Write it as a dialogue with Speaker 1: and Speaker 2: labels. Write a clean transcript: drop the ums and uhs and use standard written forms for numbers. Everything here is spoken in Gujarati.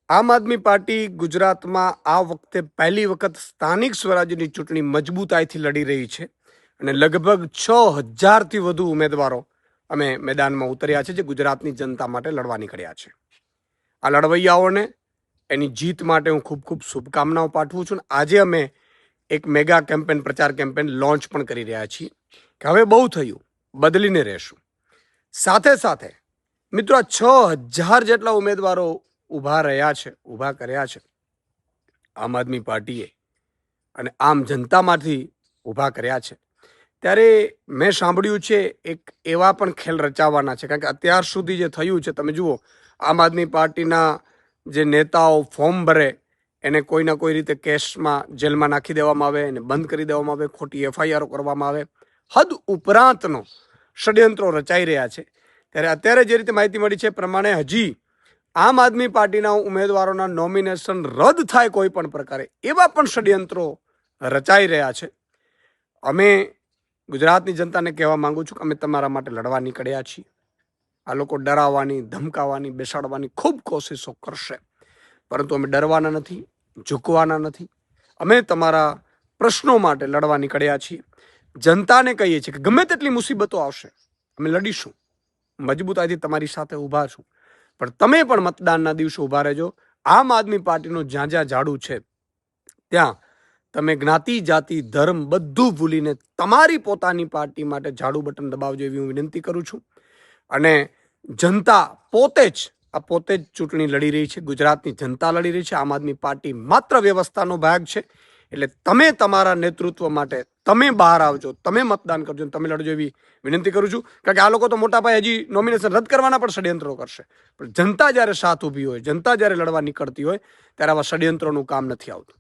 Speaker 1: આમ આદમી પાર્ટી ગુજરાતમાં આ વખતે પહેલી વખત સ્થાનિક સ્વરાજ્યની ચૂંટણી મજબૂતાઈથી લડી રહી છે અને લગભગ 6,000થી વધુ ઉમેદવારો અમે મેદાનમાં ઉતર્યા છે જે ગુજરાતની જનતા માટે લડવા નીકળ્યા છે. આ લડવૈયાઓને એની જીત માટે હું ખૂબ ખૂબ શુભકામનાઓ પાઠવું છું. આજે અમે એક મેગા કેમ્પેન પ્રચાર કેમ્પેન લોન્ચ પણ કરી રહ્યા છીએ કે હવે બહુ થયું, બદલીને રહેશું. સાથે સાથે મિત્રો, આ 6,000 જેટલા ઉમેદવારો ઊભા કર્યા છે આમ આદમી પાર્ટીએ અને આમ જનતામાંથી ઊભા કર્યા છે. ત્યારે મેં સાંભળ્યું છે એક એવા પણ ખેલ રચાવાના છે, કારણ કે અત્યાર સુધી જે થયું છે તમે જુઓ, આમ આદમી પાર્ટીના જે નેતાઓ ફોર્મ ભરે એને કોઈના કોઈ રીતે કેસમાં જેલમાં નાખી દેવામાં આવે, એને બંધ કરી દેવામાં આવે, ખોટી એફઆઈઆર કરવામાં આવે, હદ ઉપરાંતનો ષડયંત્રો રચાઈ રહ્યા છે. ત્યારે અત્યારે જે રીતે માહિતી મળી છે પ્રમાણે હજી આમ આદમી પાર્ટીના ઉમેદવારોના નોમિનેશન રદ થાય કોઈ પણ પ્રકારે એવા પણ ષડયંત્રો રચાઈ રહ્યા છે. અમે ગુજરાતની જનતાને કહેવા માંગુ છું કે અમે તમારા માટે લડવા નીકળ્યા છીએ. આ લોકો ડરાવવાની, ધમકાવવાની, બેસાડવાની ખૂબ કોશિશો કરશે, પરંતુ અમે ડરવાના નથી, ઝૂકવાના નથી. અમે તમારા પ્રશ્નો માટે લડવા નીકળ્યા છીએ. જનતાને કહીએ છીએ કે ગમે તેટલી મુસીબતો આવશે, અમે લડીશું, મજબૂતાઈથી તમારી સાથે ઊભા છું. પણ તમે પણ મતદાનના દિવસે ઊભા રહેજો. આમ આદમી પાર્ટીનું જ્યાં જ્યાં ઝાડુ છે ત્યાં તમે જ્ઞાતિ, જાતિ, ધર્મ બધું ભૂલીને તમારી પોતાની પાર્ટી માટે ઝાડુ બટન દબાવજો એવી હું વિનંતી કરું છું. અને જનતા પોતે જ ચૂંટણી લડી રહી છે. ગુજરાતની જનતા લડી રહી છે. આમ આદમી પાર્ટી માત્ર વ્યવસ્થાનો ભાગ છે. એટલે તમે તમારા નેતૃત્વ માટે તમે બહાર આવજો, તમે મતદાન કરજો, તમે લડજો એવી વિનંતી કરું છું. કારણ કે આ લોકો તો મોટા પાયે હજી નોમિનેશન રદ કરવાના પણ ષડયંત્રો કરશે. પણ જનતા જ્યારે સાથ ઊભી હોય, જનતા જ્યારે લડવા નીકળતી હોય ત્યારે આવા ષડયંત્રોનું કામ નથી આવતું.